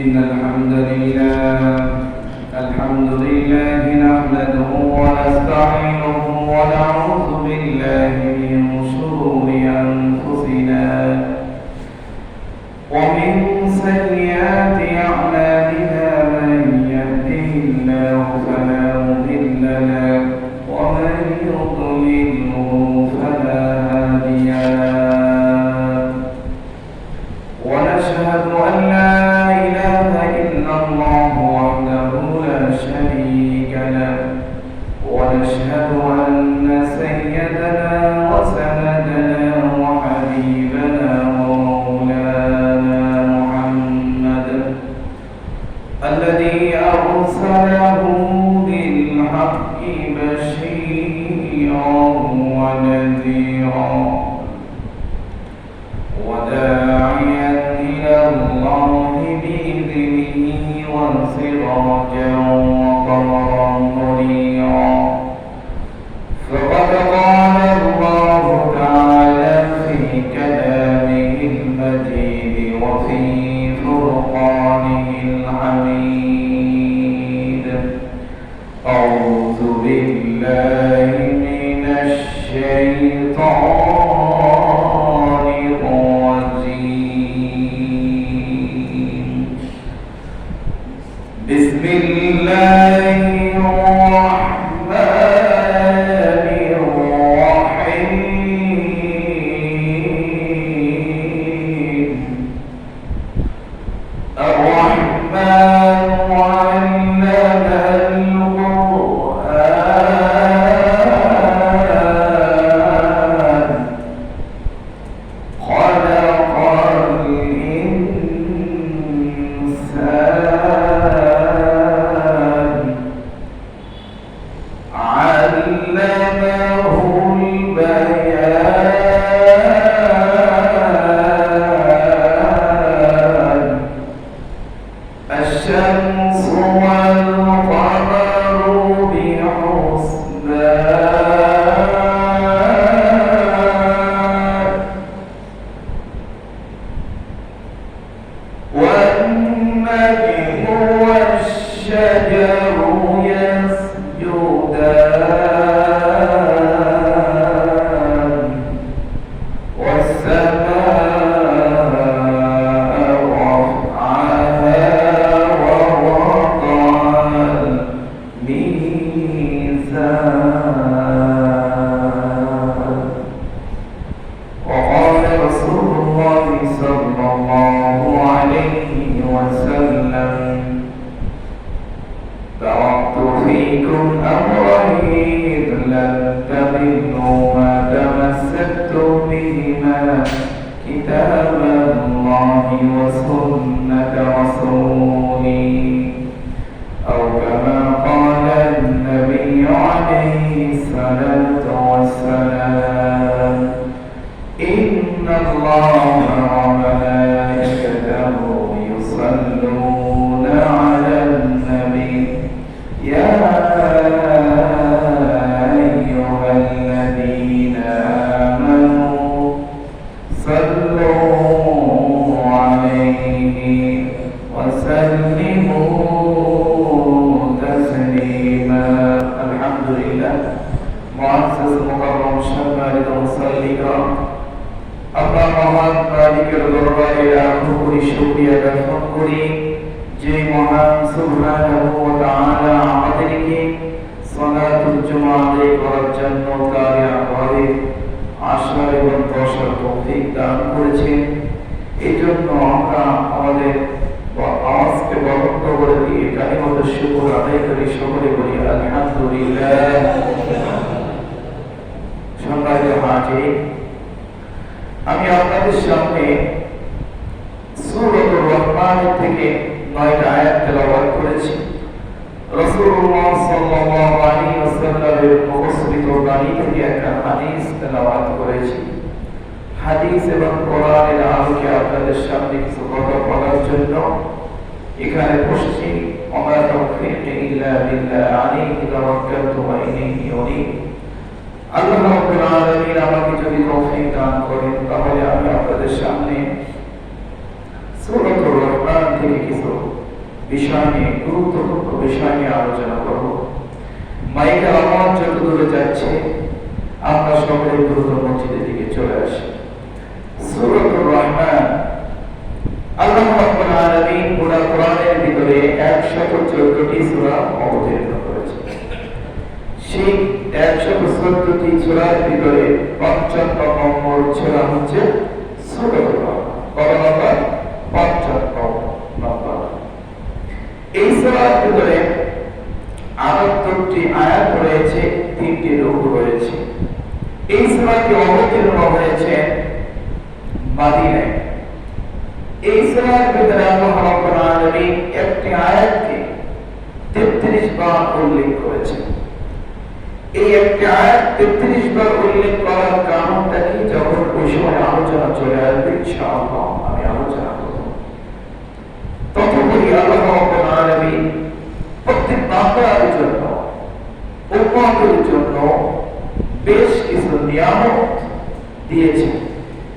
إن الحمد لله نحمده ونستعينه ونعوذ بالله من شرور أنفسنا ومن سيئات أعمالنا من يهده الله فلا مضل له ومن يضلله فلا هادي له ونشهد أن لا إله إلا الله وحده لا شريك له ونشهد أن سيدنا وسندنا وحبيبنا ومولانا محمد الذي أرسله بالحق بشيرا ونذيرا وداعيا إلى الله بإذنه وسراجا وقمرا منيرا فقد قال الله تعالى في كلامه المجيد وفي فرقانه الحميد أعوذ بالله من الشيطان بسم الله الرحمن الرحيم الرحمن علم القرآن خلق الإنسان علمه البيان الشمس والقمر بحسبان والنجم والشجر يسجدان والسماء رفعها ووضع الميزان وقال رسول الله صلى الله عليه وسلم تركت فيكم أمرين لن تضلوا ما تمسكتم بهما كتاب الله وسنة رسولي أو كما قال النبي عليه الصلاة والسلام إن الله وملائكته يصلون على النبي يا أيها الذين آمنوا صلوا عليه وسلموا تسليما الحمد لله معزز مكرم সম্মানিত মুসল্লিগণ আল্লাহ মহান মালিকের দরবারে লাখো কোটি শুকরিয়া জ্ঞাপন করি যে মহান সুবহানাহু ওয়া তাআলা আমাদেরকে সালাতুল জুমআ আদায় করার জন্য তার ঘরে আসার এবং বসার তৌফিক দান করেছেন। এই জন্য আমরা আমাদের আওয়াজকে বন্ধ করে দিয়ে কালিমাত শুকর আদায় করি, সকলে বলি আলহামদুলিল্লাহ। সম্মানিত হাজির, আমি আপনাদের সামনে সূরাতুর রহমান থেকে 9টা আয়াত তেলাওয়াত করেছি। রাসূলুল্লাহ সাল্লাল্লাহু আলাইহি ওয়াসাল্লামের মুখস্থিত বাণী থেকে একটা হাদিস তেলাওয়াত করেছি। হাদিস এবং কোরআনের আলোকে আপনাদের সামনে কিছু কথা বলার জন্য এখানে বসছি। ওয়া তাওফীকি ইল্লা বিল্লাহ আলাইহি তাওয়াক্কালতু ওয়া ইলাইহি উনীব। আল্লাহ রাব্বুল আলামিন আমাকে যদি তৌফিক দান করেন তাহলে আমি আপনাদের সামনে সূরাতুর রহমান থেকে কিছু বিষয় নিয়ে, গুরুত্বপূর্ণ বিষয় নিয়ে আলোচনা করব। মাইকের আওয়াজ যত দূরে যাচ্ছে আমরা সকলে দ্রুত মসজিদের দিকে চলে আসি। সূরাতুর রহমান, আল্লাহ রাব্বুল আলামিন পুরো কোরআনের ভিতরে 114টি সূরা অবতীর্ণ করেছেন। সেই 114টি সূরার ভিতরে 55 নম্বর সূরা হচ্ছে সূরাতুর রহমান। কত নম্বর? 55 নম্বর। এই সূরার ভিতরে 78টি আয়াত রয়েছে, 3টি রুকু রয়েছে। এই সূরাটি অবতীর্ণ হয়েছে মদিনায়। এই সূরার ভিতরে আল্লাহ রাব্বুল আলামিন একটি আয়াতকে 33 বার উল্লেখ করেছেন। এই একটি আয়াত 33 বার উল্লেখ করার কারণটা কি, যখন ওই সময় আলোচনা চলে আসবে ইনশাআল্লাহ আমি আলোচনা করব। ততক্ষণে আল্লাহ রাব্বুল আলামিন প্রত্যেক বান্দার জন্য, উম্মতের জন্য বেশ কিছু নিয়ামত দিয়েছেন।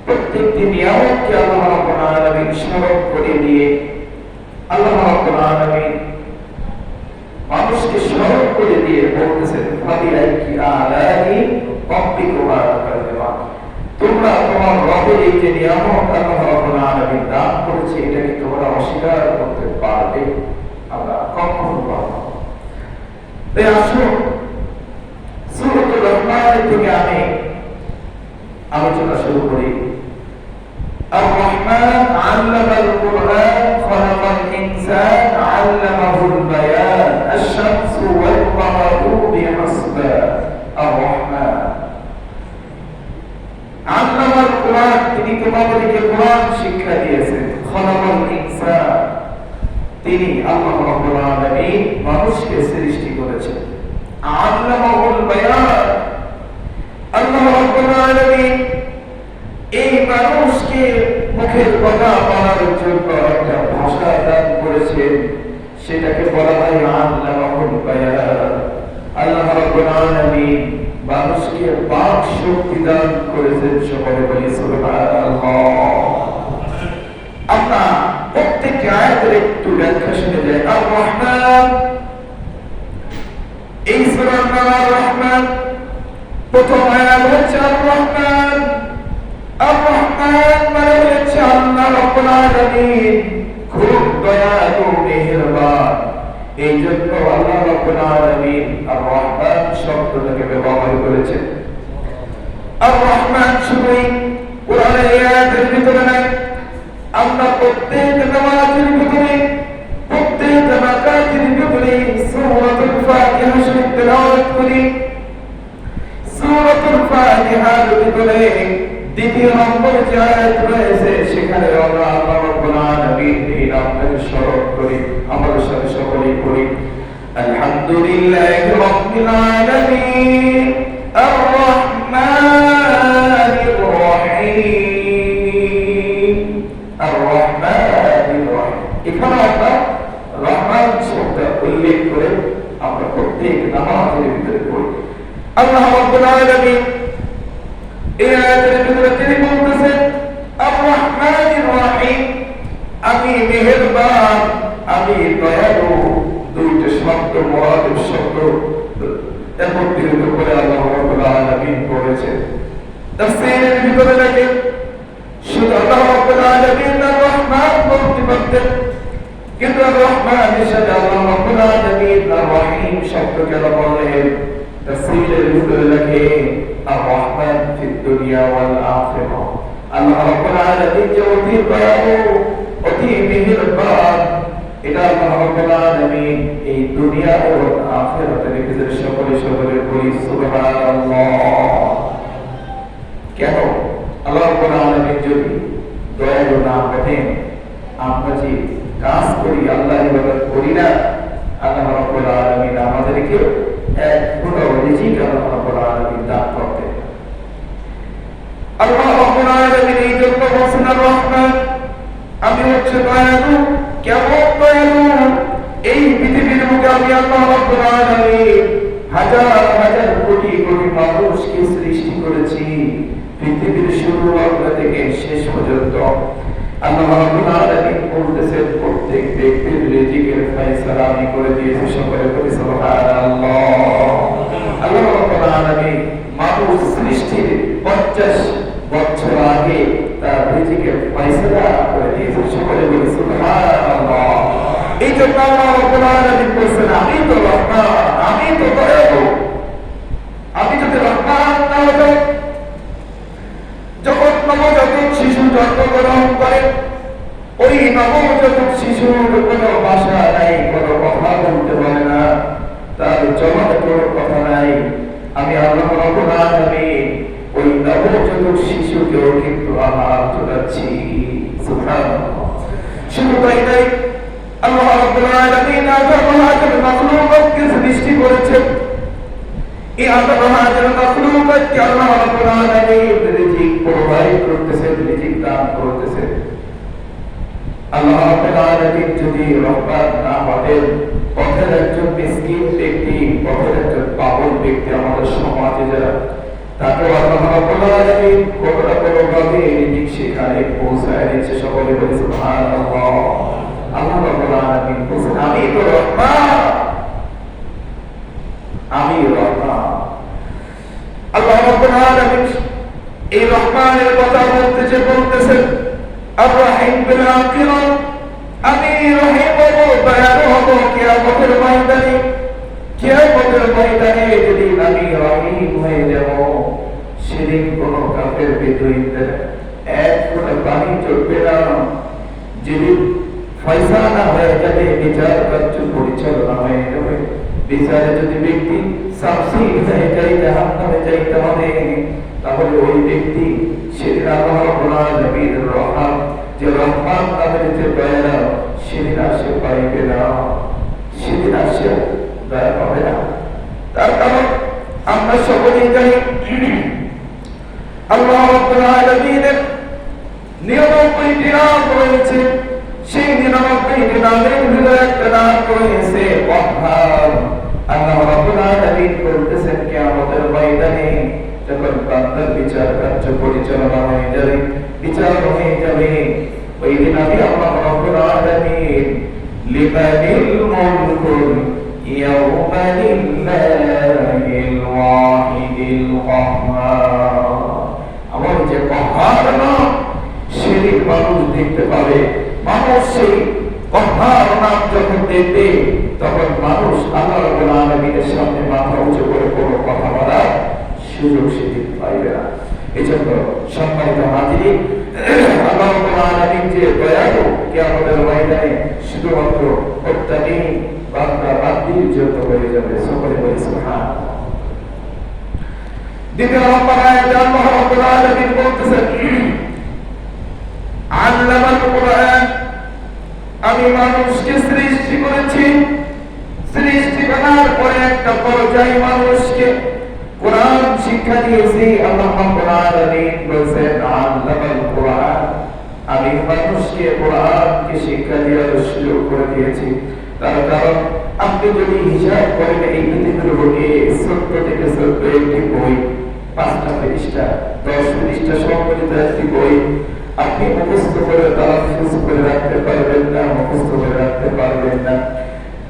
প্রত্যেকটি নিয়ামতকে আল্লাহ রাব্বুল আলামিন স্মরণ করে দিয়ে আল্লাহ রাব্বুল আলামিন মানুষকে স্মরণ করে দিয়ে বলতেছেন, ফাবিআইয়ি আলাহি রাব্বিকুমা তুকাযিবান। তোমরা তোমার রবের এই যে নিয়ামত আল্লাহ রাব্বুল আলামিন দান করেছে, এটাকে তোমরা অস্বীকার করতে পারবে? আমরা কখনো পারব না। তাই আসুন সূরাতুর রহমান থেকে আমি আলোচনা শুরু করি। الرحمن علم القرآن خلق الإنسان علمه البيان الشمس والقمر بحسبان الرحمن علم القرآن তিনি তোমাদেরকে কোরআন শিক্ষা দিয়েছেন। খলাকাল ইনসান তিনি আল্লাহ রাব্বুল আলামিন মানুষকে সৃষ্টি করেছেন। আল্লামাহুল বায়ান আল্লাহ রাব্বুল আলামিন এই মানুষকে মুখের কথা বলার জন্য একটা ভাষা দান করেছেন, সেটাকে বলা হয় আল্লামাহুল বায়ান। আল্লাহ রাব্বুল আলামিন মানুষকে বাক শক্তি দান করেছেন। সকলে বলি সুবহানাল্লাহ। আমরা প্রত্যেকটি আয়াতের একটু ব্যাখ্যা শুনে যাই। আর রহমান, এই সূরার নাম আর রহমান। প্রথম আয়াত হচ্ছে আর রহমান। আর রহমান মানে হচ্ছে আল্লাহ রাব্বুল আলামিন খুব দয়ালু, মেহেরবান। এই জন্য আল্লাহ রাব্বুল আলামিন আর রহমান শব্দটাকে ব্যবহার করেছেন। আর রহমান শুধুই কোরআনের এই আয়াতের ভিতরে নাই, আমরা প্রত্যেক নামাজের ভিতরে, প্রত্যেক রাকাতের ভিতরে সূরাতুল ফাতিহা শরীফ তেলাওয়াত করি। সূরাতুল ফাতিহার ভিতরে দ্বিতীয় নম্বর যে আয়াত রয়েছে, সেখানে আমরা আল্লাহ রাব্বুল আলামিন এই নামটাকে স্মরণ করি। আমাদের সাথে সকলেই পড়ি, আলহামদুলিল্লাহি রাব্বিল আলামিন আর রহমানির রহিম। আর রহমানির রহিম, এখানে আমরা রহমান শব্দ উল্লেখ করে আমরা প্রত্যেক নামাজের ভিতরে পড়ি। আল্লাহ রাব্বুল আলামিন এই আয়াতের ভিতরে তিনি বলতেছেন, আর রহমানির রহিম, আমি মেহেরবান, আমি দয়ালু। দুইটা শব্দ, মুরাদের শব্দ একত্রিত করে আল্লাহ রাব্বুল আলামিন বলেছেন। তাফসীরের ভিতরে দেখেন, শুধু আল্লাহ রাব্বুল আলামিন আর রহমান বলতে পারতেন, কিন্তু আর রহমানের সাথে আল্লাহ রাব্বুল আলামিন আর রহিম শব্দ কেন বললেন? তাফসীরের ভিতরে দেখেন, আর রহমান ফিদ দুনিয়া ওয়াল আখিরাহ, আল্লাহ রাব্বুল আলামিন যে অতি দয়ালু, অতি মেহেরবান, এটা আল্লাহ রাব্বুল আলামিন এই দুনিয়া এবং আখিরাতের ভিতরে সকলে বলি সুবহানাল্লাহ। কেন? আল্লাহ রাব্বুল আলামিন যদি দয়ালু না হতেন, আমরা যে কাজ করি, আল্লাহর ইবাদত করি না, আল্লাহ রাব্বুল আলামিন আমাদেরকে এক ফোঁটা রিজিক আল্লাহ রাব্বুল আলামিন দান করতেন। আল্লাহ রাব্বুল আলামিন এই জন্য বলেন আর রহমান, আমি হচ্ছে দয়ালু। কেমন দয়ালু? এই পৃথিবীর বুকে আমি আল্লাহ রাব্বুল আলামিন হাজার হাজার কোটি কোটি মানুষকে সৃষ্টি করেছি। পৃথিবীর শুরু থেকে শেষ পর্যন্ত আল্লাহ রাব্বুল আলামিন বলতেছেন, প্রত্যেক জন্য আল্লাহ রাব্বুল আলামিন বলেন আমি তো রহমান, আমি তো দয়ালু। আমি যদি রহমান না হতাম, যখন নবজাতক শিশু জন্মগ্রহণ করে, ওই নবজাতক শিশুর কোনো ভাষা নাই, কোনো কথা বলতে পারে না, তার জবানে কোনো কথা নাই, আমি আল্লাহ রাব্বুল আলামিন ওই নবজাতক শিশুকেও কিন্তু আহার যোগাচ্ছি। সুবহানাল্লাহ। শুধু তাই নাই, আল্লাহ রাব্বুল আলামিন আদম হাজার মাখলুকাতকে সৃষ্টি করেছেন। এই আদম হাজার মাখলুকাতকে আল্লাহ রাব্বুল আলামিন রিজিক প্রোভাইড করতেছেন, রিজিক দান করতেছেন। আল্লাহ রাব্বুল আলামিন যদি রহমান না হতেন, পথের একজন মিসকিন ব্যক্তি, পথের একজন পাগল ব্যক্তি আমাদের সমাজে যারা, তাকে আল্লাহ রাব্বুল আলামিন কোনো না কোনো ভাবে রিজিক সেখানে পৌঁছায় দিচ্ছে। সকলে বলি সুবহানাল্লাহ। আল্লাহ রাব্বুল আলামিন বলেন আমি তো রহমান, আমি রহমান। আল্লাহ রাব্বুল আলামিন এই রহমানের কথা বলতেছেন আর রহিম বিল আখিরাত, আমি রহিম হব, দয়ালু হব কিয়ামতের ময়দানে। কিয়ামতের ময়দানে যদি আমি রহিম হয়ে যাব, সেদিন কোন কাফের বিদ্রোহীদের এক ফোঁটা পানি চলবে না। যেদিন ফয়সালা হয়ে যাবে, বিচার কার্য পরিচালনা হয়ে যাবে, বিচারে যদি ব্যক্তি সাবসিড হয়ে যায়, জাহান্নামে যাইতে হবে, তাহলে ওই ব্যক্তি সেদিন আল্লাহ রাব্বুল আলামিনের রহমান, যে রহমান নামের যে দয়া, সেদিন আসে পাইবে না, সেদিন আসে দয়া পাবে না। তার কারণ আমরা সকলেই জানি আল্লাহ রাব্বুল আলামিনের 99টি নাম রয়েছে। সেই 99টি নামের ভিতরে একটা নাম রয়েছে কহ্হার। আল্লাহ রাব্বুল আলামিন বলতেছেন কিয়ামতের ময়দানে যখন বান্দার বিচার কার্য পরিচালনা হয়ে যাবে, বিচার হয়ে যাবে, ওই দিন আমি আল্লাহ রাব্বুল আলামিন লিমানিল মুলকুল ইয়াউমা লিল্লাহিল ওয়াহিদিল কাহ্হার। আমার যে কহ্হার নাম, সেদিন মানুষ দেখতে পাবে। মানুষ সেই কহ্হার নাম যখন দেখবে, তখন মানুষ আল্লাহ রাব্বুল আলামিনের সামনে মাথা উঁচু করে কোনো কথা বলার সুযোগ সেদিন পাইবে না। এজন্য সম্মানিত হাজিরিন, আল্লাহ রাব্বুল আলামিন যে দয়ালু, কিয়ামতের ময়দানে শুধুমাত্র মুত্তাকিন বান্দা বান্দির জন্য হয়ে যাবে। সকলে বলি সুবহানাল্লাহ। দ্বিতীয় নম্বর আয়াতে আল্লাহ রাব্বুল আলামিন বলতেছেন আল্লামাল কুরআন, আমি মানুষকে সৃষ্টি করেছি। সৃষ্টি করার পরে একটা পর্যায়ে মানুষকে কোরআন শিক্ষা দিয়েছি। আল্লাহ রাব্বুল আলামিন বলেন আল্লামাল কুরআন, আমি মানুষকে কোরআনকে শিক্ষা দেওয়ার সুযোগ করে দিয়েছি। তার কারণ আপনি যদি হিসাব করেন, এই পৃথিবীর বুকে ছোট্ট থেকে ছোট্ট একটি বই, 5টা পৃষ্ঠা, 10 পৃষ্ঠা সম্বলিত একটি বই আপনি মুখস্থ করে তালাফুজ করে রাখতে পারবেন না, মুখস্থ করে রাখতে পারবেন না।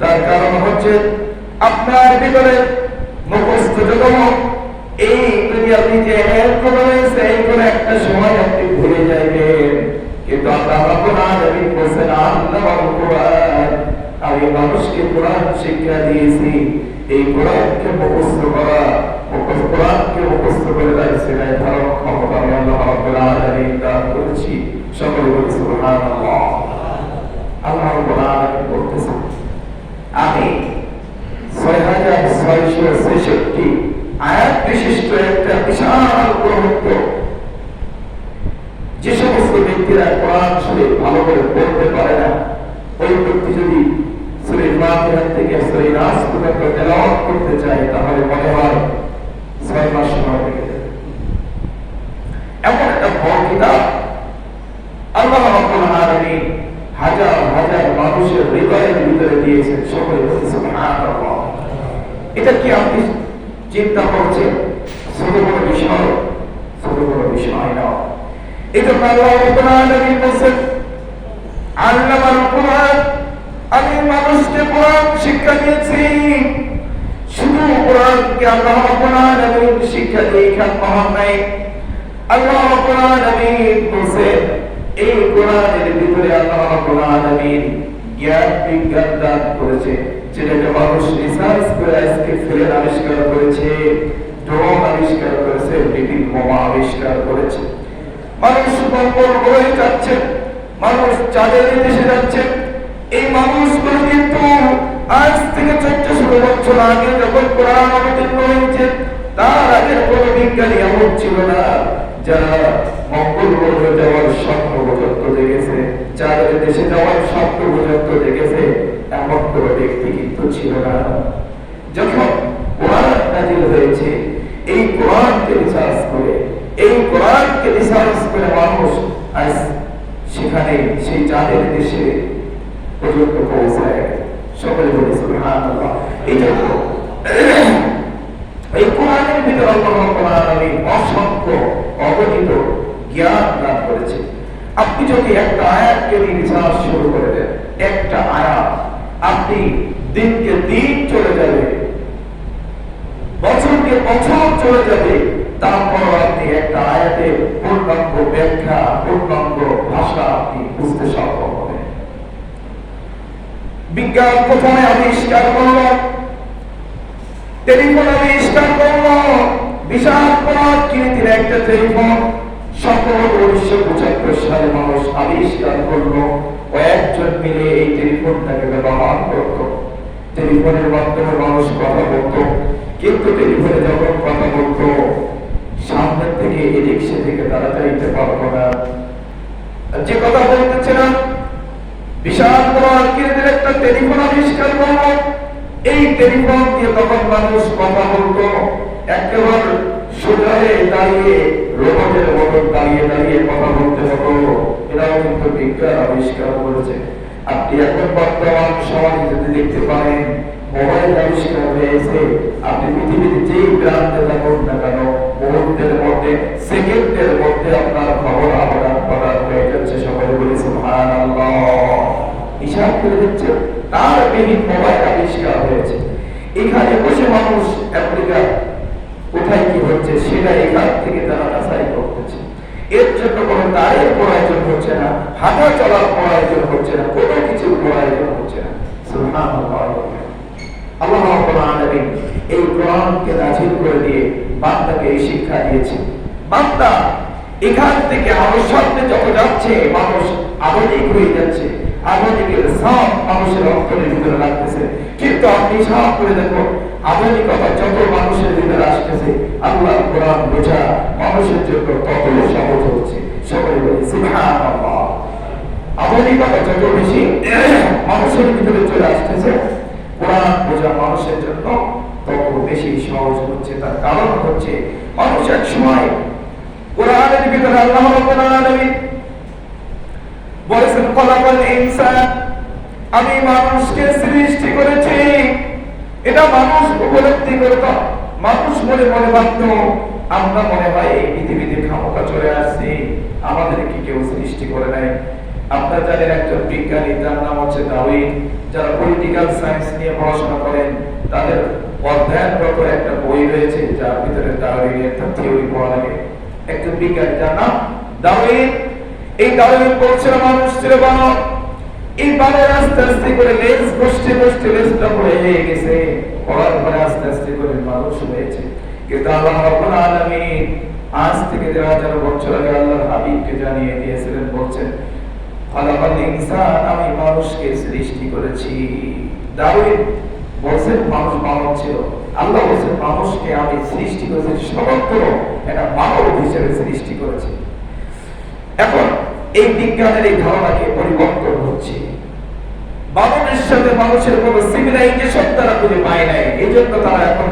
তার কারণ হচ্ছে আপনার ভিতরে মুখস্থ যখন এই দুনিয়াতে যে এলকোহল রয়েছে, এইগুলো একটা সময় আপনি ভুলে যাবেন। কিন্তু আল্লাহ রাব্বুল আলামিন বলেন আল্লামাল কুরআন, আমি মানুষকে কোরআন শিক্ষা দিয়েছি। এই কোরআনকে মুখস্থ করা, কোরআনকে মুখস্থ করে রাখছিলেন ধারণ ক্ষমতা আমি আল্লাহ রাব্বুল আলামিন দান করেছি। সকলে বলি সুবহানাল্লাহ। আল্লাহ রাব্বুল আলামিন বলতেছেন আমি 6666 আয়াত বিশিষ্ট একটা বিশাল গ্রন্থ, যে সমস্ত ব্যক্তিরা কোরআন শরীফ ভালো করে পড়তে পারে না, ওই ব্যক্তি যদি সূরা ফাতিহা থেকে সূরা নাস পর্যন্ত তেলাওয়াত করতে চায়, তাহলে মনে হয় 6 মাস সময় লেগে যাবে। এমন একটা বড় কিতাব আল্লাহ রাব্বুল আলামিন হাজার হাজার মানুষের হৃদয়ের ভিতরে দিয়েছেন। সকলে বলি সুবহানাল্লাহ। এটা কি আপনি চিন্তা করছেন ছোট বড় বিষয়? ছোট বড় বিষয় না। এটা আল্লাহ রাব্বুল আলামিন বলেন আল্লামাল কুরআন, আমি মানুষকে কোরআন শিক্ষা দিয়েছি। শুধু কোরআনকে আল্লাহ রাব্বুল আলামিন শিক্ষা দিয়ে খান নাই। আল্লাহ রাব্বুল আলামিন বলেন এই কোরআনের ভিতরে আল্লাহ রাব্বুল আলামিন জ্ঞান বিজ্ঞান দান করেছে, যেটাকে মানুষ রিসার্চ করে আজকে ফেলের আবিষ্কার করেছে, ড্রোন আবিষ্কার করেছে, বিভিন্ন বোমা আবিষ্কার করেছে। মানুষ মঙ্গল গ্রহে যাচ্ছে, মানুষ চাঁদের দেশে যাচ্ছে। এই মানুষগুলো কিন্তু আজ থেকে 1400 বছর আগে যখন কোরআন অবতীর্ণ হয়েছে, তার আগের কোনো বিজ্ঞানী এমন ছিল না যারা মঙ্গল গ্রহে যাওয়ার স্বপ্ন পর্যন্ত দেখেছে, চাঁদের দেশে যাওয়ার স্বপ্ন পর্যন্ত দেখেছে, এমন কোনো ব্যক্তি কিন্তু ছিল না। যখন কোরআন নাযিল হয়েছে, এই কোরআনকে রিসার্চ করে, এই কোরআনকে রিসার্চ করে মানুষ আজ সেখানে সেই চাঁদের দেশে পর্যন্ত পৌঁছায়। সকলে বলি সুবহানাল্লাহ। এই জন্য এই কোরআনের ভিতরে আল্লাহ রাব্বুল আলামিন অসংখ্য অগণিত জ্ঞান দান করেছে। আপনি যদি একটা আয়াতকে রিসার্চ শুরু করে দেন, একটা আয়াত, আপনি দিনকে দিন চলে যাবে, বছরকে বছর চলে যাবে, তারপর আপনি একটা আয়াতের পূর্ণাঙ্গ ব্যাখ্যা, পূর্ণাঙ্গ ভাষা আপনি বুঝতে সক্ষম হবেন। বিজ্ঞান প্রথমে আবিষ্কার করল, টেলিফোন আবিষ্কার করল, বিশাল আকৃতির একটা টেলিফোন। 1975 সালে মানুষ আবিষ্কার করলো, কয়েকজন মিলে এই টেলিফোনটাকে ব্যবহার করত। টেলিফোনের মাধ্যমে মানুষ কথা বলতো, কিন্তু টেলিফোনে যখন কথা বলতো, সামনে থেকে এদিক সেদিকে তারা যাইতে পারতো না। যে কথা বলতেছে না, বিশাল বড় আকৃতির একটা টেলিফোন আবিষ্কার করলো। এই টেলিফোন দিয়ে তখন মানুষ কথা বলতো, একেবারে সোজা হয়ে দাঁড়িয়ে, রোবটের মতো দাঁড়িয়ে দাঁড়িয়ে কথা বলতে হতো। এটাও কিন্তু বিজ্ঞান আবিষ্কার করেছে। আপনি এখন বর্তমান সমাজে যদি দেখতে পারেন, মোবাইল আবিষ্কার হয়েছে, আপনি পৃথিবীতে যেই প্রান্তে থাকুন না কেন, মুহূর্তের মধ্যে, সেকেন্ডের মধ্যে আপনার খবর আদান প্রদান হয়ে যাচ্ছে। সকলে বলি সুবহানাল্লাহ। হিসাব করে দিচ্ছে, তার বিভিন্ন মোবাইল আবিষ্কার হয়েছে। এখানে বসে মানুষ আমেরিকা কোথায় কি হচ্ছে সেটা এখান থেকে তারা যাচাই করতেছে। এর জন্য কোনো তারের প্রয়োজন হচ্ছে না, হাঁটা চলার প্রয়োজন হচ্ছে না, কোনো কিছুর প্রয়োজন হচ্ছে না। সুবহানাল্লাহ। আল্লাহ রাব্বুল আলামিন এই কোরআনকে নাযিল করে দিয়ে বান্দাকে এই শিক্ষা দিয়েছে। বান্দা এখান থেকে আরো সামনে যত যাচ্ছে, মানুষ আধুনিক হয়ে যাচ্ছে, আধুনিকের সব মানুষের অন্তরের ভিতরে লাগতেছে। কিন্তু আপনি সাপ করে দেখুন, আধুনিকতা যত মানুষের ভিতরে আসতেছে, আল্লাহর কোরআন বোঝা মানুষের জন্য তত সহজ হচ্ছে। সকলে বলি সুবহানাল্লাহ। আধুনিকতা যত বেশি মানুষের ভিতরে চলে আসতেছে, কোরআন বোঝা মানুষের জন্য তত বেশি সহজ হচ্ছে। তার কারণ হচ্ছে, মানুষ এক সময় কোরআনের ভিতরে আল্লাহ রাব্বুল আলামিন বলেছেন, খলাকাল ইনসান, আমি মানুষকে সৃষ্টি করেছি। এটা মানুষ উপলব্ধি করত, মানুষ মনে মনে ভাবত, আমরা মনে হয় এই পৃথিবীতে খামোকা চলে আসছি, আমাদের কি কেউ সৃষ্টি করে নাই। আপনারা জানেন একজন বিজ্ঞানী, যার নাম হচ্ছে ডারউইন। যারা পলিটিক্যাল সায়েন্স নিয়ে পড়াশোনা করেন, তাদের অধ্যয়নগত একটা বই রয়েছে, যার ভিতরে ডারউইনের থিওরি পড়া লাগে। একজন বিজ্ঞানী, যার নাম ডারউইন। এই ডারউইন বলছিল মানুষ ছিল বানর। এই বানর আস্তে আস্তে করে লেজ ঘষতে ঘষতে লেজটা পড়ে হয়ে গেছে, পড়ার পরে আস্তে আস্তে করে মানুষ হয়েছে। কিন্তু আল্লাহ রাব্বুল আলামিন আজ থেকে 1000 বছর আগে আল্লাহর হাবিবকে জানিয়ে দিয়েছিলেন, বলছেন, খলাকাল ইনসান, আমি মানুষকে সৃষ্টি করেছি। ডারউইন বলছেন মানুষ মানব ছিল, আল্লাহ বলছেন মানুষকে আমি সৃষ্টি করেছি, সমগ্র একটা মানব হিসেবে সৃষ্টি করেছি। এখন এই বিজ্ঞানের এই ধারণাকে পরিবর্তন হচ্ছে। বানরের সাথে মানুষের কোনো সিভিলাইজেশন তারা খুঁজে পায় নাই। এই জন্য তারা এখন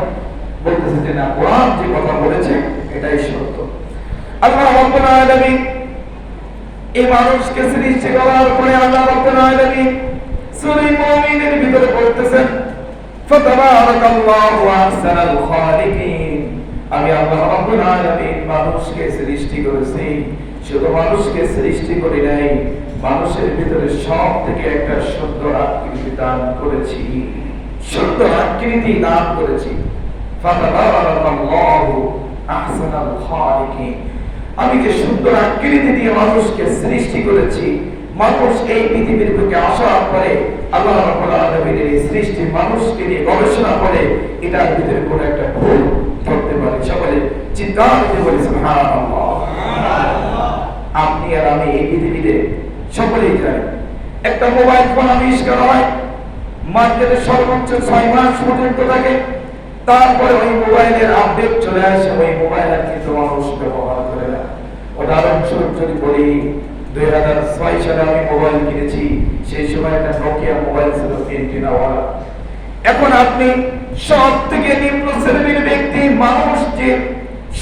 বলতেছে যে না, কোরআন যে কথা বলেছে এটাই সত্য। আল্লাহ রাব্বুল আলামিন এই মানুষকে সৃষ্টি করার পরে আল্লাহ রাব্বুল আলামিন সূরা মুমিনের ভিতরে বলতেছেন, ফাতাবারাকাল্লাহু আহসানুল খালিকিন, আমি আল্লাহ রাব্বুল আলামিন মানুষকে সৃষ্টি করেছি। শুধু মানুষকে সৃষ্টি করি নাই, মানুষের ভিতরে সব থেকে একটা সুন্দর আকৃতি দান করেছি, সুন্দর আকৃতি দান করেছি। ফাতাবারাকাল্লাহু আহসানুল খালিকিন, আমি যে সুন্দর আকৃতি দিয়ে মানুষকে সৃষ্টি করেছি, মানুষ এই পৃথিবীর বুকে আসার পরে আল্লাহ রাব্বুল আলামিনের এই সৃষ্টি মানুষকে নিয়ে গবেষণা করে এটার ভিতরে কোনো একটা ভুল ধরতে পারে। সকলে চিৎকার দিয়ে বলি সুবহানাল্লাহ। আপনি আর আমি এই পৃথিবীতে সকলেই জানি একটা মোবাইল ফোন আবিষ্কার হয়, মার্কেটে সর্বোচ্চ 6 মাস পর্যন্ত থাকে, তারপরে ওই মোবাইলের আপডেট চলে আসে, ওই মোবাইল আর কিন্তু মানুষ ব্যবহার করে না। উদাহরণস্বরূপ যদি বলি 2006 সালে আমি মোবাইল কিনেছি, সেই সময় একটা নোকিয়া মোবাইল ছিল এন্টিনাওয়ালা। এখন আপনি সব থেকে নিম্ন শ্রেণীর ব্যক্তি, মানুষ যে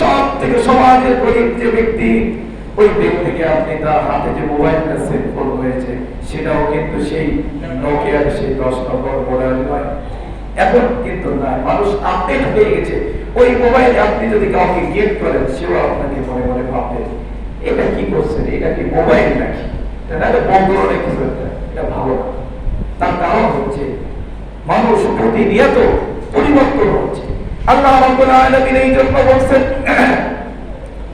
সব থেকে সমাজের গরিব যে ব্যক্তি, ওই ব্যক্তিকে আপনি তার হাতে যে মোবাইলটা সেট করে হয়েছে সেটাও কিন্তু সেই নোকিয়ার সেই 10 নম্বর মোবাইল নয়। এখন কিন্তু না, মানুষ আপডেট হয়ে গেছে। ওই মোবাইল আপনি যদি কাউকে গিফট করেন, সেও আপনাকে মনে মনে ভাববে এটা কি করছেন, এটা কি মোবাইল নাকি, এটা বন্ধুরা কিছু একটা, এটা ভালো না। তার কারণ হচ্ছে মানুষ প্রতিনিয়ত পরিবর্তন হচ্ছে। আল্লাহ রাব্বুল আলামিন এই জন্য বলছেন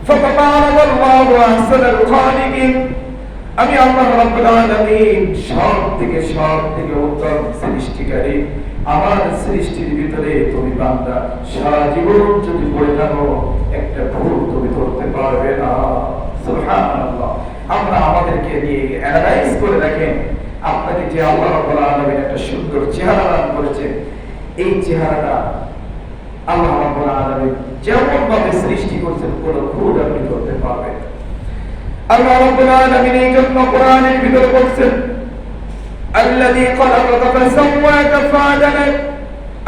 ফাতাবারাকাল্লাহু আহসানুল খালিকিন, আমি আল্লাহ রাব্বুল আলামিন সব থেকে উত্তম সৃষ্টিকারী। আমার সৃষ্টির ভিতরে তুমি বান্দা সারা জীবন যদি পড়ে থাকো একটা ভুল তুমি ধরতে পারবে না। সুবহানাল্লাহ। আমরা আমাদেরকে নিয়ে অ্যানালাইজ করে দেখেন, আপনাকে যে আল্লাহ রাব্বুল আলামিন একটা সুন্দর চেহারা দান করেছেন, এই চেহারাটা আল্লাহ রাব্বুল আলামিন যেমন ভাবে সৃষ্টি করেছেন কোনো ভুল আপনি ধরতে পারবেন না। আল্লাহ রাব্বুল আলামিন এই জন্য কোরআনের ভিতরে বলছেন আল্লাযী খালাকাকা ফাসাওয়াকা ফাআদালাক,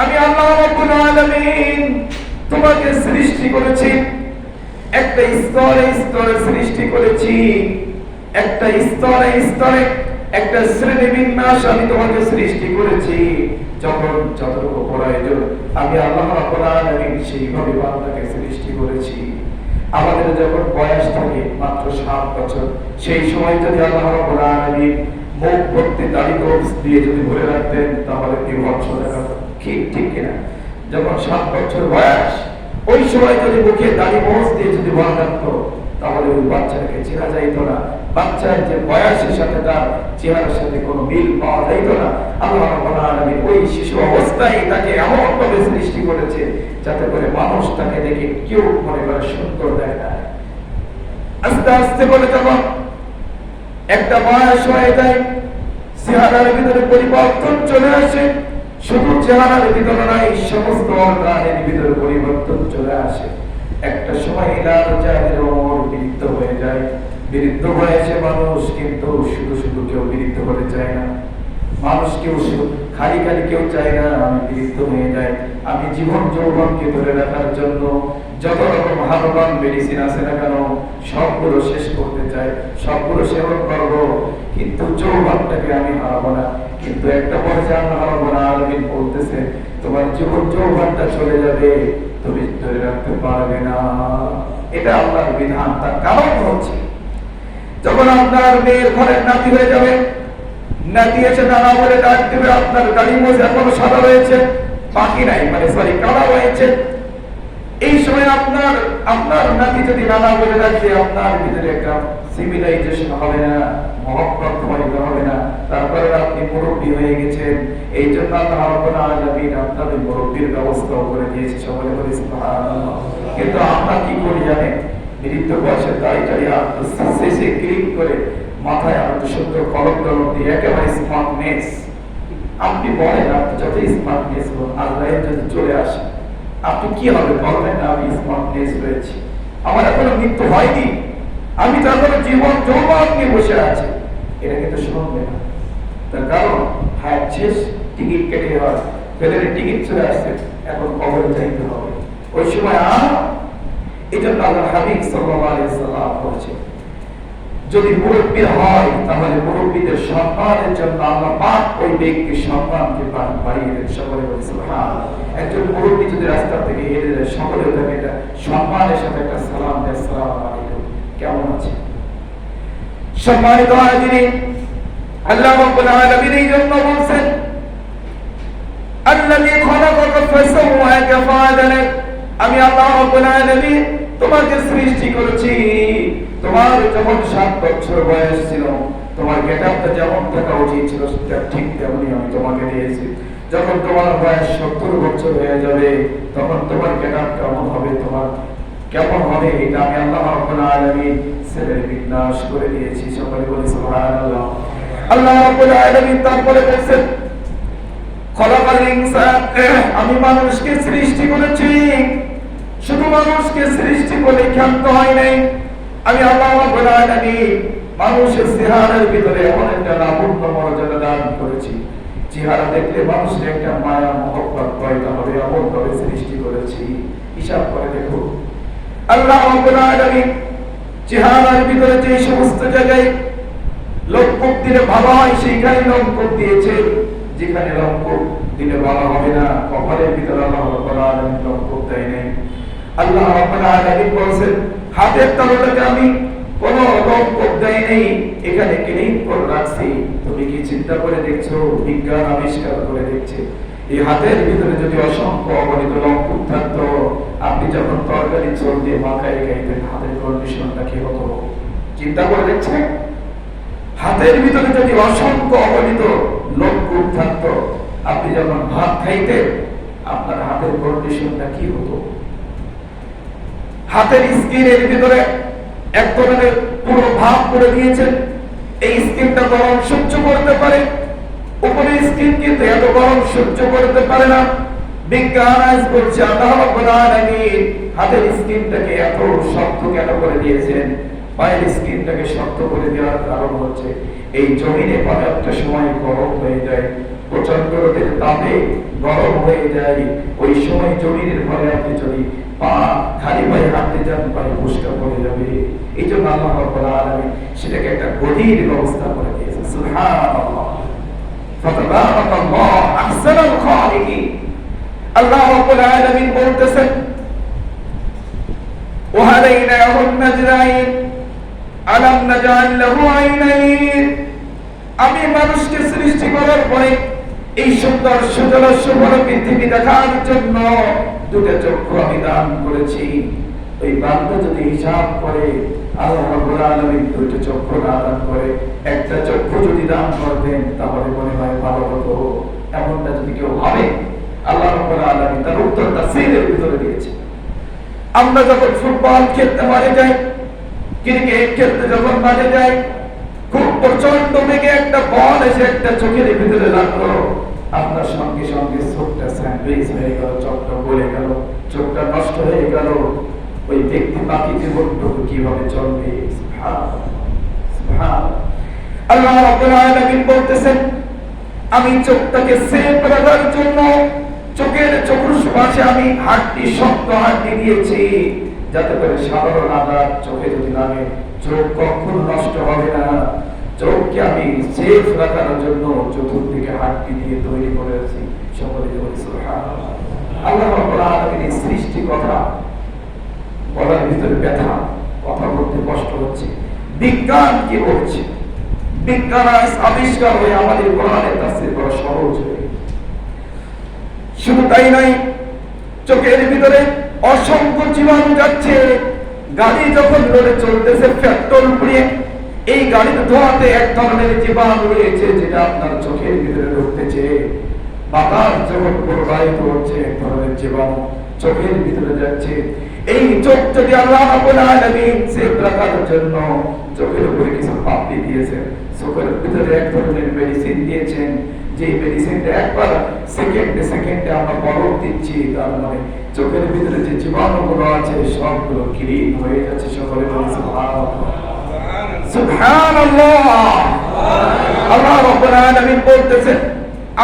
আমি আল্লাহ রাব্বুল আলামিন তোমাকে সৃষ্টি করেছি, একটা স্তরে স্তরে সৃষ্টি করেছি, একটা স্তরে স্তরে একটা শ্রেণী বিন্যাস আমি তোমাকে সৃষ্টি করেছি। যখন যতটুকু প্রয়োজন আমি আল্লাহ রাব্বুল আলামিন সেইভাবে বান্দাকে সৃষ্টি করেছি। আমাদের যখন বয়স থাকে মাত্র 7 বছর, সেই সময় যদি আল্লাহ রাব্বুল আলামিন মুখ ভর্তি দাড়ি গোঁফ দিয়ে যদি ভরে রাখতেন তাহলে কি ভৎস দেখাতো, ঠিক কিনা? যখন 7 বছর বয়স, ওই সময় যদি মুখে দাড়ি গোঁফ দিয়ে যদি ভরা রাখতো তাহলে ওই বাচ্চাকে চেনা যাইত না। বাচ্চার যে বয়সের সাথে তার চেহারার সাথে কোনো মিল পাওয়া যাইত না। আল্লাহ রাব্বুল আলামিন ওই শিশু অবস্থায় তাকে এমন ভাবে সৃষ্টি করেছে যাতে করে মানুষ তাকে দেখে কেউ মনে করে সুন্দর দেখায়। আস্তে আস্তে করে যখন একটা বয়স হয়ে যায়, চেহারার ভিতরে পরিবর্তন চলে আসে। শুধু চেহারার ভিতরে নয়, সমস্ত অঙ্গের ভিতরে পরিবর্তন চলে আসে। একটা সময় বৃদ্ধ হয়ে যায়। বৃদ্ধ বয়সে মানুষ কিন্তু শুধু কেউ বৃদ্ধ হতে চায় না। মানুষ কেউ খালি কেউ চায় না আমি বৃদ্ধ হয়ে যাই। আমি জীবন যৌবনকে ধরে রাখার জন্য যত রকম হারবান মেডিসিন আছে না কেন সবগুলো শেষ করতে চাই, সবগুলো সেবন করবো, কিন্তু যৌবনটাকে আমি হারাবো না। কিন্তু একটা পর্যায়ে আমি হারাবো না। আলামিন বলতেছে তোমার জীবন যৌবনটা চলে যাবে, তুমি ধরে রাখতে পারবে না। এটা আল্লাহর বিধান। তার কারণ হচ্ছে যখন আপনার মেয়ের ঘরের নাতি হয়ে যাবে, নাতি এসে নানা বলে ডাক দেবে, আপনার গাড়ি মোজ এখনো সাদা রয়েছে, বাকি নাই, কালা রয়েছে। এই সময় আপনার নাতি যদি নানা বলে ডাকে, আপনার ভিতরে একটা সিভিলাইজেশন হবে না, মহব্বত হবে না। তারপরে আপনি মুরব্বী হয়ে গেছেন। এই জন্য আল্লাহ রাব্বুল আলামিন আপনাদের মুরব্বীর ব্যবস্থাও করে দিয়েছে। সকলে বলি সুবহানাল্লাহ। কিন্তু আমরা কি করি জানেন? বৃদ্ধ বয়সে দাড়ি শেষে ক্লিক করে মাথায় আরো সুন্দর কলম দিয়ে একেবারে স্মার্টনেস। আপনি বলেন আপনি যত স্মার্টনেস আল্লাহ যদি চলে আসে আপনি কি হবে? বলবেন না আমি স্মার্টনেস হয়েছি, আমার এখনো মৃত্যু হয়নি, আমি তারপরে জীবন যৌবন নিয়ে বসে আছি। এটা কিন্তু শুনবে না। তার কারণ হায়াত শেষ, টিকিট কেটে হয়, ফেলের টিকিট চলে আসছে, এখন কবরে যাইতে হবে। ওই সময় এই জন্য আল্লাহ হাবিব সাল্লাল্লাহু আলাইহি ওয়াসাল্লাম বলেছেন যদি মুরব্বী হয় তাহলে মুরব্বীদের সম্মানের জন্য আল্লাহ পাক ওই ব্যক্তির সম্মানকে বাড়িয়ে দেন। সকলে বলি সুবহানাল্লাহ। একজন মুরব্বী যদি রাস্তা থেকে হেঁটে যায়, সকলে তাকে এটা সম্মানের সাথে একটা সালাম দেয়, আসসালামু আলাইকুম, কেমন আছেন? সম্মানিত হাজিরিন, আল্লাহ রাব্বুল আলামিন এই জন্য বলেন আল্লাযী খালাকাকা ফাসাওয়াকা ফাআদালাক, আমি আল্লাহ রাব্বুল আলামিন তোমাকে সৃষ্টি করেছি। তোমার যখন 7 বছর বয়স ছিল, তোমার গেটআপটা যেমন থাকা উচিত ছিল সেটা ঠিক তেমনই আমি তোমাকে দিয়েছি। যখন তোমার বয়স 70 বছর হয়ে যাবে, তখন তোমার গেটআপ কেমন হবে, তোমার কেমন হবে, এটা আমি আল্লাহ রাব্বুল আলামিন ছেলের বিন্যাস করে দিয়েছি। সকলে বলি সুবহানাল্লাহ। আল্লাহ রাব্বুল আলামিন তারপরে বলেন, খলাকাল ইনসান, আমি মানুষকে সৃষ্টি করেছি। শুধু মানুষকে সৃষ্টি করে ক্ষান্ত হয় নাই, আমি আল্লাহ রাব্বুল আলামিন মানুষের চেহারার ভিতরে এমন একটা লাবণ্য মর্যাদা দান করেছি, চেহারা দেখলে মানুষের একটা মায়া মহব্বত পয়দা হবে, এমন ভাবে সৃষ্টি করেছি। হিসাব করে দেখো, আল্লাহ রাব্বুল আলামিন চেহারার ভিতরে যে সমস্ত জায়গায় লোকমুখ দিলে ভালো হয় সেইখানে লোকমুখ দিয়েছে, যেখানে লোকমুখ দিলে ভালো হবে না কপালের ভিতরে আল্লাহ রাব্বুল আলামিন লোকমুখ দেয় নাই। আল্লাহ রাব্বুল আলামিন বলেন, হাতের তালুটাকে আমি কোন লোকমুখ দেয় নাই, এখানে ক্লিন করে রাখছি। তুমি কি চিন্তা করে দেখছো? বিজ্ঞান আবিষ্কার করে দেখছে, এই হাতের ভিতরে যদি অসংখ্য অগণিত লোকমুখ থাকতো, আপনি যখন তরকারি চোল দিয়ে মাখায় খাইতেন, হাতের কন্ডিশনটা কি হতো? চিন্তা করে দেখছেন? হাতের ভিতরে যদি অসংখ্য অগণিত লোকমুখ থাকতো, আপনি যখন ভাত খাইতেন, আপনার হাতের কন্ডিশনটা কি হতো? হাতের স্কিনের ভিতরে এক ধরনের পুরো ভাব করে দিয়েছেন, এই স্কিনটা গরম সহ্য করতে পারে, উপরে স্কিন কিন্তু এত গরম সহ্য করতে পারে না। বিজ্ঞান আজ বলছে আল্লাহ রাব্বুল আলামিন হাতের স্কিনটাকে এত শক্ত কেন করে দিয়েছেন? পায়ের স্কিনটাকে শক্ত করে দেওয়ার কারণ হচ্ছে এই জমিনে পানি একটা সময় গরম হয়ে যায়, প্রচন্ড রোদের তাপে গরম হয়ে যায়। ওই সময় জমিনের ঘরে আপনি যদি পা খালি পায়ে হাঁটতে যান, পায়ে ফুসকা পড়ে যাবে। এই জন্য আল্লাহ রাব্বুল আলামিন সেটাকে একটা গদির ব্যবস্থা করে দিয়েছে। সুবহানাল্লাহ, ফাতাবারাকাল্লাহু আহসানুল খালিকিন। আল্লাহ রাব্বুল আলামিন বলতেছেন, ওয়াহাদাইনাহুন নাজরাইন আলাম নাজআল লাহু আইনাইন। আমি মানুষকে সৃষ্টি করার পরে এই সুন্দর সুজলা সুফলা পৃথিবী দেখার জন্য দুটো চক্ষু আমি দান করেছি। ওই বান্দা যদি হিসাব করে, আল্লাহ রাব্বুল আলামিন দুটো চক্ষু দান করে, একটা চক্ষু যদি দান করতেন তাহলে মনে হয় ভালো হতো। এমনটা যদি কেউ ভাবে, আল্লাহ রাব্বুল আলামিন তার উত্তর তাফসীরের ভিতরে দিয়েছে। আমরা যখন ফুটবল খেলতে মাঠে যাই, ক্রিকেট খেলতে যখন মাঠে যাই, খুব প্রচন্ড বেগে একটা বল এসে একটা চোখের ভিতরে লাগলো, আপনার সঙ্গে সঙ্গে চোখটা স্যান্ডউইচ হয়ে গেল, চোখটা গলে গেল, চোখটা নষ্ট হয়ে গেল। ওই ব্যক্তি বাকি জীবনটুকু কিভাবে চলবে? আল্লাহ রাব্বুল আলামিন বলতেছেন, আমি চোখটাকে সেফ রাখার জন্য চোখের চতুর্পাশে আমি হাড়টি, শক্ত হাড়টি দিয়েছি, যাতে করে সাধারণ আঘাত চোখে যদি লাগে চোখ কখনো নষ্ট হবে না। চোখকে আমি সেফ রাখার জন্য চতুর্দিকে হাড়টি দিয়ে তৈরি করেছি। সকলে বলি সুবহানাল্লাহ। আল্লাহ রাব্বুল আলামিনের সৃষ্টি কথা বলার ভিতরে ব্যথা, কথা বলতে কষ্ট হচ্ছে। বিজ্ঞান কি বলছে? বিজ্ঞান আবিষ্কার হয়ে আমাদের কোরআনের তাফসীর করা সহজ হয়ে। শুধু তাই নয়, চোখের ভিতরে অসংখ্য জীবাণু যাচ্ছে। গাড়ি যখন রোডে চলতেছে পেট্রোল পুড়িয়ে, এই গাড়ির ধোঁয়াতে এক ধরনের জীবাণু রয়েছে যেটা আপনার চোখের ভিতরে ঢুকতেছে। বাতাস যখন প্রবাহিত হচ্ছে, এক ধরনের জীবাণু চোখের ভিতরে যাচ্ছে। এই চোখ যদি আল্লাহ রাব্বুল আলামিন সেফ রাখার জন্য চোখের উপরে কিছু পাপড়ি দিয়েছেন, চোখের ভিতরে এক ধরনের মেডিসিন দিয়েছেন, যে মেডিসিনটা একবার সেকেন্ডে সেকেন্ডে আমরা বরফ দিচ্ছি, তার মানে চোখের ভিতরে যে জীবাণুগুলো আছে সবগুলো ক্লিন হয়ে যাচ্ছে। সকলে বলি সুবহানাল্লাহ, সুবহানাল্লাহ। আল্লাহ রাব্বুল আলামিন বলতেছেন,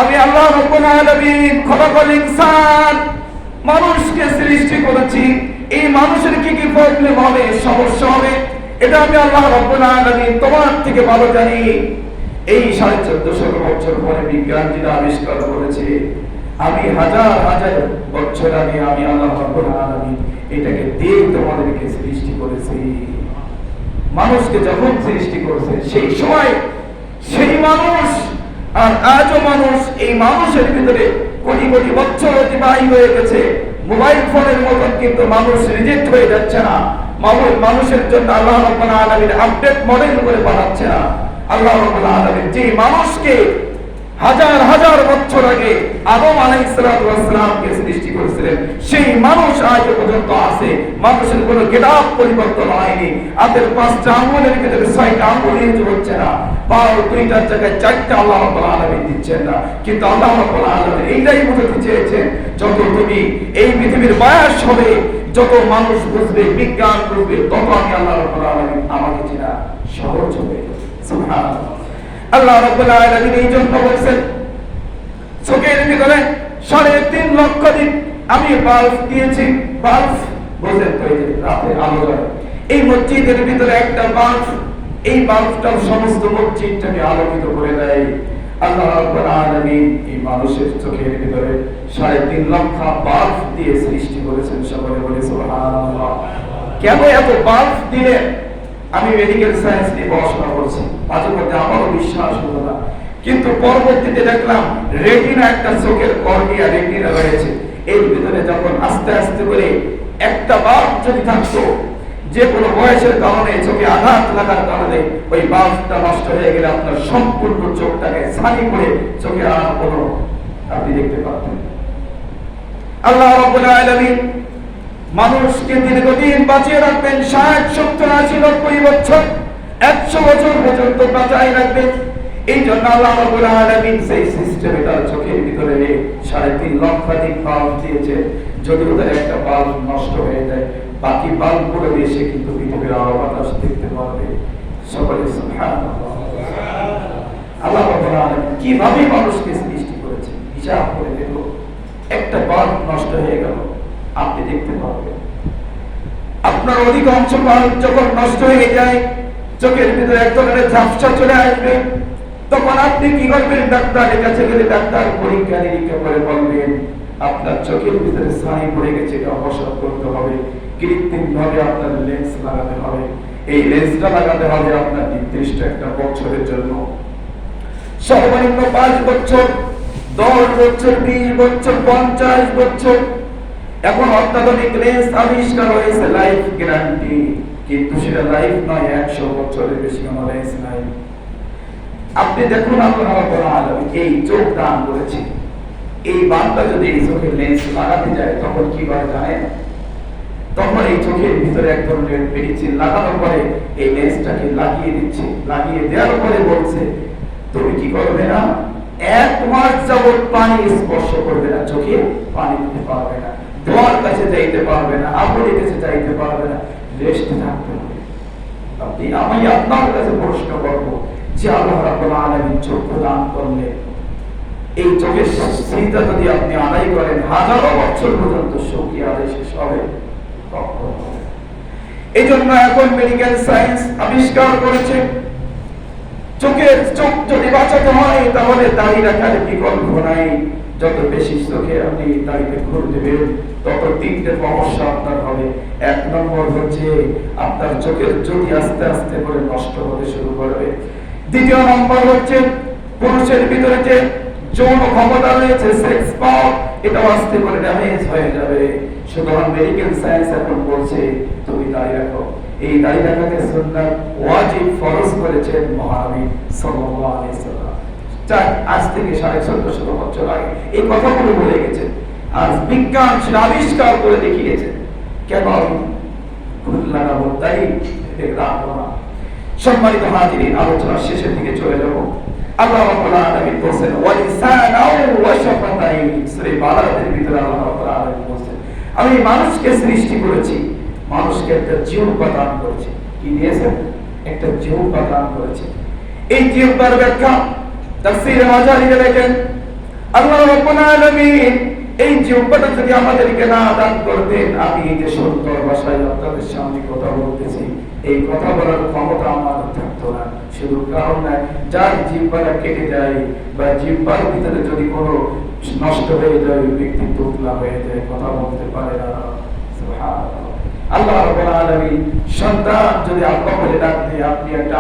আমি আল্লাহ রাব্বুল আলামিন খলাকাল ইনসান, মানুষকে সৃষ্টি করেছি। এই মানুষের কি কি প্রবলেম হবে, সমস্যা হবে, এটা আমি আল্লাহ রাব্বুল আলামিন তোমার থেকে ভালো জানি। এই 1450 বছর পরে বিজ্ঞান যেটা আবিষ্কার করেছে, আমি হাজার হাজার বছর আগে আমি আল্লাহ রাব্বুল আলামিন এটাকে দিয়ে তোমাদেরকে সৃষ্টি করেছি। মানুষকে যখন সৃষ্টি করেছে সেই সময় সেই মানুষ আর আজও মানুষ, এই মানুষের ভিতরে কোটি কোটি বছর অতিবাহিত হয়ে গেছে। মোবাইল ফোনের মতন কিন্তু মানুষ রিজেক্ট হয়ে যাচ্ছে না। মানুষের জন্য আল্লাহ রাব্বুল আলামিন আপডেট মডেল করে বানাচ্ছে না। আল্লাহ রাব্বুল আলামিন যে মানুষকে হাজার হাজার বছর আগে আদম আলাইহিস সালামকে সৃষ্টি করেছিলেন, সেই মানুষ আজ পর্যন্ত আছে। মানুষের কোনো গেটআপ পরিবর্তন হয়নি। হাতের 5টা আঙ্গুলের ভিতরে 6টা আঙ্গুল ইউজ হচ্ছে না, পাও 2টার জায়গায় 4টা আল্লাহ রাব্বুল আলামিন দিচ্ছেন না। কিন্তু আল্লাহ রাব্বুল আলামিন এইটাই বোঝাতে চেয়েছেন, যত তুমি এই পৃথিবীর বয়স হবে, যত মানুষ বুঝবে, বিজ্ঞান বুঝবে, তত আমি আল্লাহ রাব্বুল আলামিন আমাকে চেনা সহজ হবে। সুবহানাল্লাহ। আল্লাহ রাব্বুল আলামিন এই জন্য বলেছেন, চোখের ভিতরে 3.5 লক্ষ দিন আমি বাল্ব দিয়েছি। বাল্ব বুঝেন তো, এই যে রাতের আলো জ্বলে, এই মসজিদের ভিতরে একটা বাল্ব, এই বাল্বটা সমস্ত মসজিদটাকে আলোকিত করে দেয়। আল্লাহ রাব্বুল আলামিন এই মানুষের চোখের ভিতরে 3.5 লক্ষ বাল্ব দিয়ে সৃষ্টি করেছেন। সকলে বলে সুবহানাল্লাহ। কেন এত বাল্ব দিলেন? আমি মেডিকেল সায়েন্স নিয়ে পড়াশোনা করছি, মাঝে মধ্যে আমারও বিশ্বাস হতো না, কিন্তু পরবর্তীতে দেখলাম রেটিনা, একটা চোখের কর্নিয়া রেটিনা রয়েছে, এর ভিতরে যখন আস্তে আস্তে করে একটা বাল্ব যদি থাকতো, যে কোনো বয়সের কারণে চোখে আঘাত লাগার কারণে ওই বাল্বটা নষ্ট হয়ে গেলে আপনার সম্পূর্ণ চোখটাকে ছানি করে চোখে আর কোনো আপনি দেখতে পারতেন। আল্লাহ রাব্বুল আলামিন মানুষকে দীর্ঘদিন বাঁচিয়ে রাখবেন, 60, 70, 80, 90 বছর, 100 বছর পর্যন্ত বাঁচাই রাখবেন। এই জন্য আল্লাহ রাব্বুল আলামিন সেই সিস্টেমে তার চোখের ভিতরে 3.5 লক্ষাধিক বাল্ব দিয়েছে। যদি ওদের একটা বাল্ব নষ্ট হয়ে যায়, বাকি বাল্বগুলো দিয়ে সে কিন্তু পৃথিবীর আলো বাতাস দেখতে পারবে। সকলে সুবহানাল্লাহ। আল্লাহ রাব্বুল আলামিন কিভাবে মানুষকে সৃষ্টি করেছে হিসাব করে দেখো, একটা বাল্ব নষ্ট হয়ে গেল আপনি দেখতে পারবেন। আপনার অধিকাংশ বাল্ব যখন নষ্ট হয়ে যায়, চোখের ভিতরে এক ধরনের ঝাপসা চলে আসবে, তখন আপনি কি করবেন? ডাক্তারের কাছে গেলে ডাক্তার পরীক্ষা নিরীক্ষা করে বলবেন আপনার চোখের ভিতরে ছানি পড়ে গেছে, এটা অবসাদ করতে হবে, কৃত্রিম ভাবে আপনার লেন্স লাগাতে হবে। এই লেন্সটা লাগাতে হবে আপনার নির্দিষ্ট একটা বছরের জন্য, সর্বনিম্ন 5 বছর, 10 বছর, 20 বছর, 50 বছর। এখন অত্যাধুনিক লেন্স আবিষ্কার হয়েছে, লাইফ গ্যারান্টি, কিন্তু সেটা লাইফ নয়, 100 বছরের বেশি কোনো লেন্স নাই। আপনি দেখুন, আল্লাহ রাব্বুল আলামিন এই চোখ দান করেছে, এই বান্দা যদি এই চোখের লেন্স লাগাতে যায় তখন কি করে জানেন? তখন এই চোখের ভিতরে এক ধরনের মেডিসিন লাগানোর পরে এই লেন্সটাকে লাগিয়ে দিচ্ছে, লাগিয়ে দেওয়ার পরে বলছে তুমি কি করবে না, 1 মাস যাবত পানি স্পর্শ করবে না, চোখে পানি দিতে পারবে না, দোয়ার কাছে যাইতে পারবে না, আবুলের কাছে যাইতে পারবে না, রেস্ট থাকতে হবে। আপনি আমি আপনার কাছে প্রশ্ন করবো যে আল্লাহ রাব্বুল আলামিন চোখ দান করলে, এই চোখের সিজদা যদি আপনি আদায় করেন, হাজারো বছর পর্যন্ত শুকরিয়া আদায় শেষ হবে? এই জন্য এখন মেডিকেল সায়েন্স আবিষ্কার করেছে, চোখের চোখ যদি বাঁচাতে হয় তাহলে দাড়ি রাখার বিকল্প নাই। যত বেশি চোখে আপনি দাড়িতে ঘুর দেবেন, তত 3টে সমস্যা আপনার হবে। 1 নম্বর হচ্ছে আপনার চোখের জ্যোতি আস্তে আস্তে করে নষ্ট হতে শুরু করবে। 2 নম্বর হচ্ছে পুরুষের ভিতরে যে যৌন ক্ষমতা রয়েছে, সেক্স পাওয়ার, এটা আস্তে করে ড্যামেজ হয়ে যাবে। সুতরাং মেডিকেল সায়েন্স এখন বলছে তুমি দাড়ি রাখো। এই দাড়ি রাখাকে সুন্নাত ওয়াজিব ফরজ করেছেন মহানবী সাল্লাল্লাহু আলাইহি ওয়াসাল্লাম, আজ থেকে 1450 বছর আগে এই কথাগুলো বলে গেছেন। আজ বিজ্ঞান সেটা আবিষ্কার করে দেখিয়েছে। কেন ভুল লাগাবো তাই রাখবো না। সম্মানিত হাজিরিন, আলোচনার শেষের দিকে চলে যাব। আল্লাহ রাব্বুল আলামিন বলেন ওয়ালিসানাও ওয়া শাফাতাইন, সূরা বালাদের ভিতরে আল্লাহ রাব্বুল আলামিন বলেন আমি মানুষকে সৃষ্টি করেছি, মানুষকে একটা জিহ্বা দান করেছি। কি দিয়েছেন? একটা জিহ্বা দান করেছি। এই জিহ্বার ব্যাখ্যা তাফসীরে মাজারিতে দেখেন আল্লাহ রাব্বুল আলামিন এই জিহ্বাটা যদি আমাদেরকে না দান করতেন, আমি এই যে সুন্দর ভাষায় আপনাদের সামনে কথা বলতেছি, এই কথা বলার ক্ষমতা আমার থাকতো না। শুধু কারণ নাই, যার জিহ্বাটা কেটে যায় বা জিহ্বার ভিতরে যদি কোনো নষ্ট হয়ে যায়, ব্যক্তি তোতলা হয়ে যায়, কথা বলতে পারে না। সুবহানাল্লাহ। আল্লাহ রাব্বুল আলামিন সন্তান যদি আব্বা বলে ডাকতে, আপনি একটা